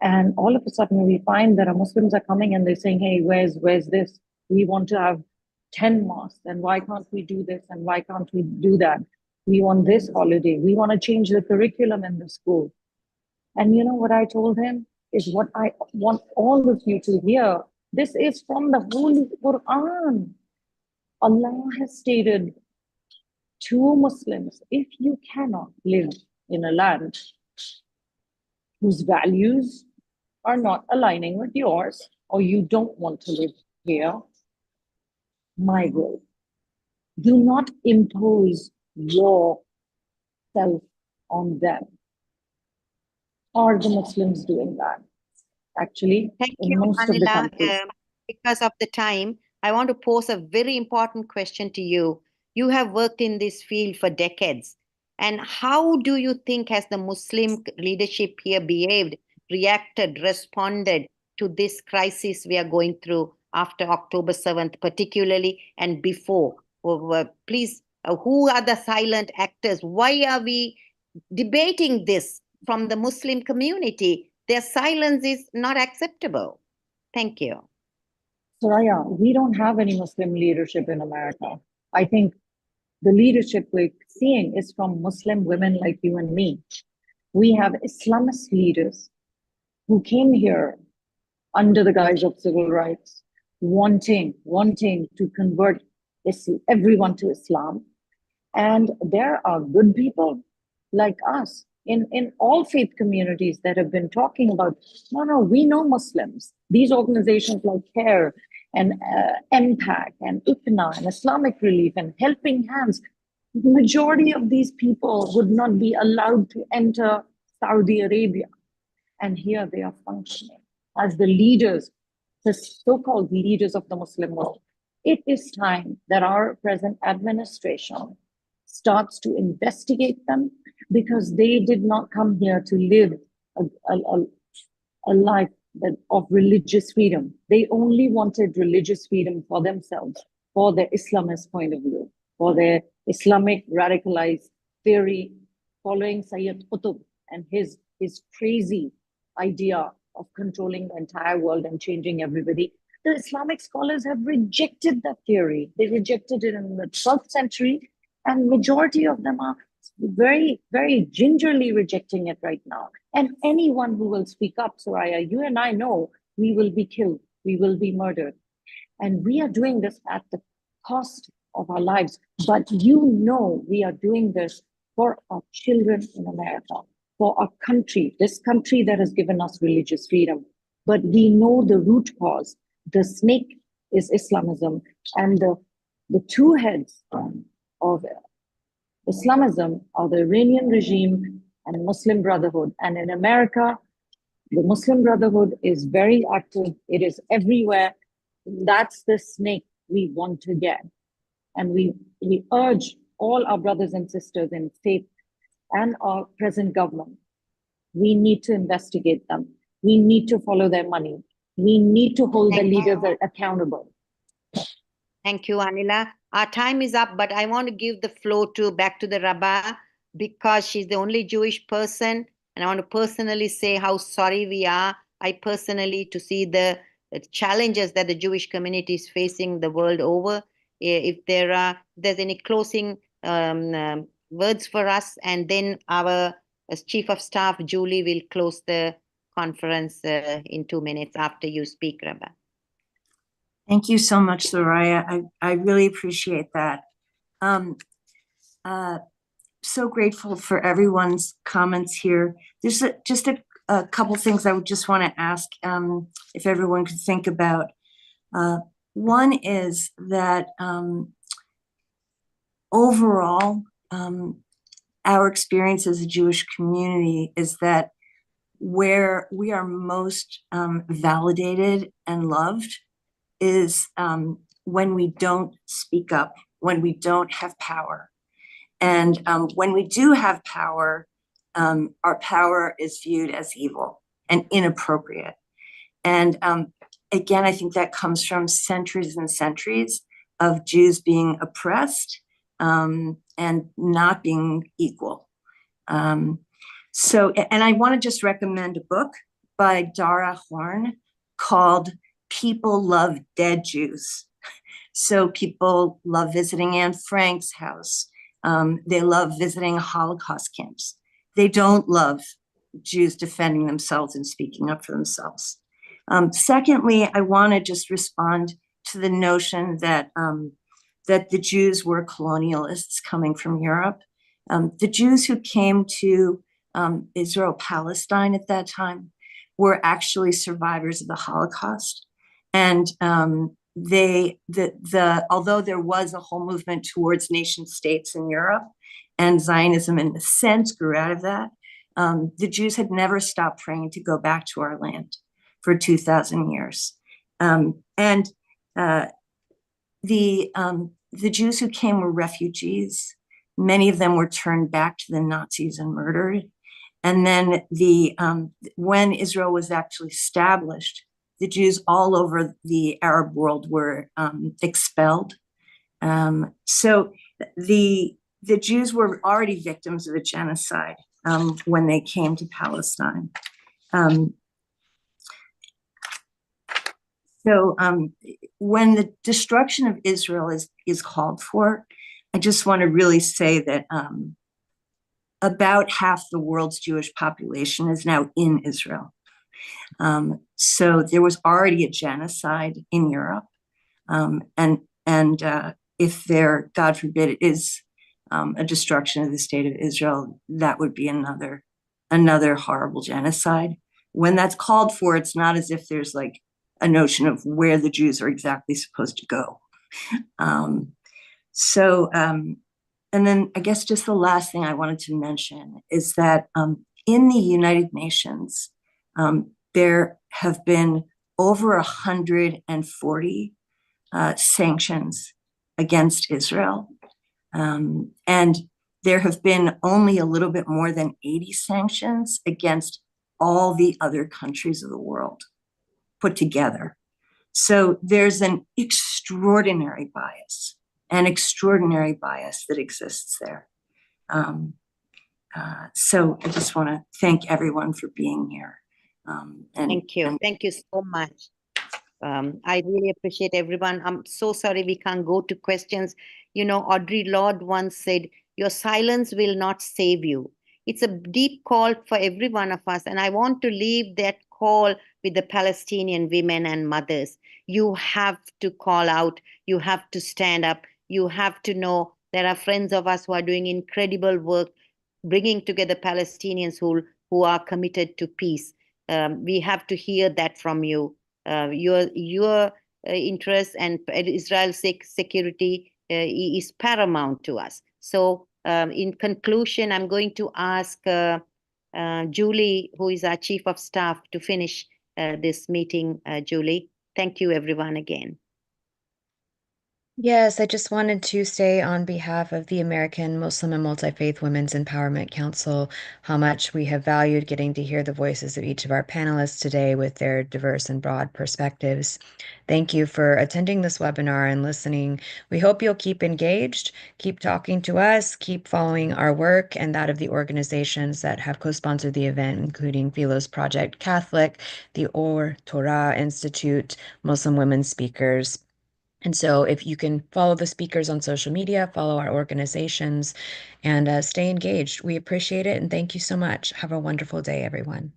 And all of a sudden we find that our Muslims are coming and they're saying, hey, where's this? We want to have 10 mosques, and why can't we do this? And why can't we do that? We want this holiday. We want to change the curriculum in the school. And you know what I told him is what I want all of you to hear. This is from the Holy Quran. Allah has stated to Muslims, if you cannot live in a land whose values are not aligning with yours, or you don't want to live here, migrate. Do not impose yourself on them. Are the Muslims doing that? Actually, Thank in you, most of the Anila. countries. Because of the time, I want to pose a very important question to you. You have worked in this field for decades. And how do you think has the Muslim leadership here behaved, reacted, responded to this crisis we are going through after October 7th, particularly, and before? Please, who are the silent actors? Why are we debating this from the Muslim community? Their silence is not acceptable. Thank you. Soraya, we don't have any Muslim leadership in America. I think the leadership we're seeing is from Muslim women like you and me. We have Islamist leaders who came here under the guise of civil rights, wanting to convert everyone to Islam. And there are good people like us in all faith communities that have been talking about, no, we know Muslims. These organizations like CARE and MPAC and IPNA and Islamic Relief and Helping Hands, the majority of these people would not be allowed to enter Saudi Arabia. And here they are functioning as the leaders, the so-called leaders of the Muslim world. It is time that our present administration starts to investigate them, because they did not come here to live a life of religious freedom. They only wanted religious freedom for themselves, for their Islamist point of view, for their Islamic radicalized theory, following Sayyid Qutb and his crazy idea of controlling the entire world and changing everybody. The Islamic scholars have rejected that theory. They rejected it in the 12th century, and majority of them are very, very gingerly rejecting it right now. And anyone who will speak up, Soraya, you and I know we will be killed, we will be murdered. And we are doing this at the cost of our lives. But you know we are doing this for our children in America, for our country, this country that has given us religious freedom. But we know the root cause. The snake is Islamism, and the two heads of Islamism are the Iranian regime and Muslim Brotherhood. And in America, the Muslim Brotherhood is very active. It is everywhere. That's the snake we want to get. And we urge all our brothers and sisters in faith and our present government, we need to investigate them. We need to follow their money. We need to hold the leaders accountable. Thank you, Anila. Our time is up, but I want to give the floor back to the Rabba, because she's the only Jewish person. And I want to personally say how sorry we are. I personally, to see the challenges that the Jewish community is facing the world over. If there's any closing words for us, and then our as Chief of Staff, Julie, will close the conference in 2 minutes after you speak, Rabba. Thank you so much, Soraya. I really appreciate that. So grateful for everyone's comments here. There's just a couple things I would just want to ask if everyone could think about. One is that overall, our experience as a Jewish community is that where we are most validated and loved is when we don't speak up, when we don't have power. And when we do have power, our power is viewed as evil and inappropriate. And again, I think that comes from centuries and centuries of Jews being oppressed and not being equal. So, and I want to just recommend a book by Dara Horn called People Love Dead Jews. So people love visiting Anne Frank's house. They love visiting Holocaust camps. They don't love Jews defending themselves and speaking up for themselves. Secondly, I want to just respond to the notion that that the Jews were colonialists coming from Europe. The Jews who came to Israel, Palestine at that time were actually survivors of the Holocaust. And although there was a whole movement towards nation states in Europe, and Zionism in a sense grew out of that, the Jews had never stopped praying to go back to our land for 2,000 years. And the Jews who came were refugees. Many of them were turned back to the Nazis and murdered. And then when Israel was actually established, the Jews all over the Arab world were expelled. So the Jews were already victims of a genocide when they came to Palestine. So when the destruction of Israel is called for, I just want to really say that about half the world's Jewish population is now in Israel. So there was already a genocide in Europe. And if there, God forbid, is a destruction of the state of Israel, that would be another horrible genocide. When that's called for, it's not as if there's like a notion of where the Jews are exactly supposed to go. And then I guess just the last thing I wanted to mention is that in the United Nations, there have been over 140 sanctions against Israel. And there have been only a little bit more than 80 sanctions against all the other countries of the world put together. So there's an extraordinary bias that exists there. So I just want to thank everyone for being here. Thank you. Thank you so much. I really appreciate everyone. I'm so sorry we can't go to questions. You know, Audre Lorde once said, your silence will not save you. It's a deep call for every one of us. And I want to leave that call with the Palestinian women and mothers. You have to call out. You have to stand up. You have to know there are friends of us who are doing incredible work, bringing together Palestinians who are committed to peace. We have to hear that from you. Your interest and Israel's security is paramount to us. So in conclusion, I'm going to ask Julie, who is our Chief of Staff, to finish this meeting. Julie, thank you everyone again. Yes, I just wanted to say on behalf of the American Muslim and Multi-Faith Women's Empowerment Council how much we have valued getting to hear the voices of each of our panelists today with their diverse and broad perspectives. Thank you for attending this webinar and listening. We hope you'll keep engaged, keep talking to us, keep following our work and that of the organizations that have co-sponsored the event, including Philos Project Catholic, the Torah Institute, Muslim Women Speakers. And so if you can follow the speakers on social media, follow our organizations, and stay engaged. We appreciate it, and thank you so much. Have a wonderful day, everyone.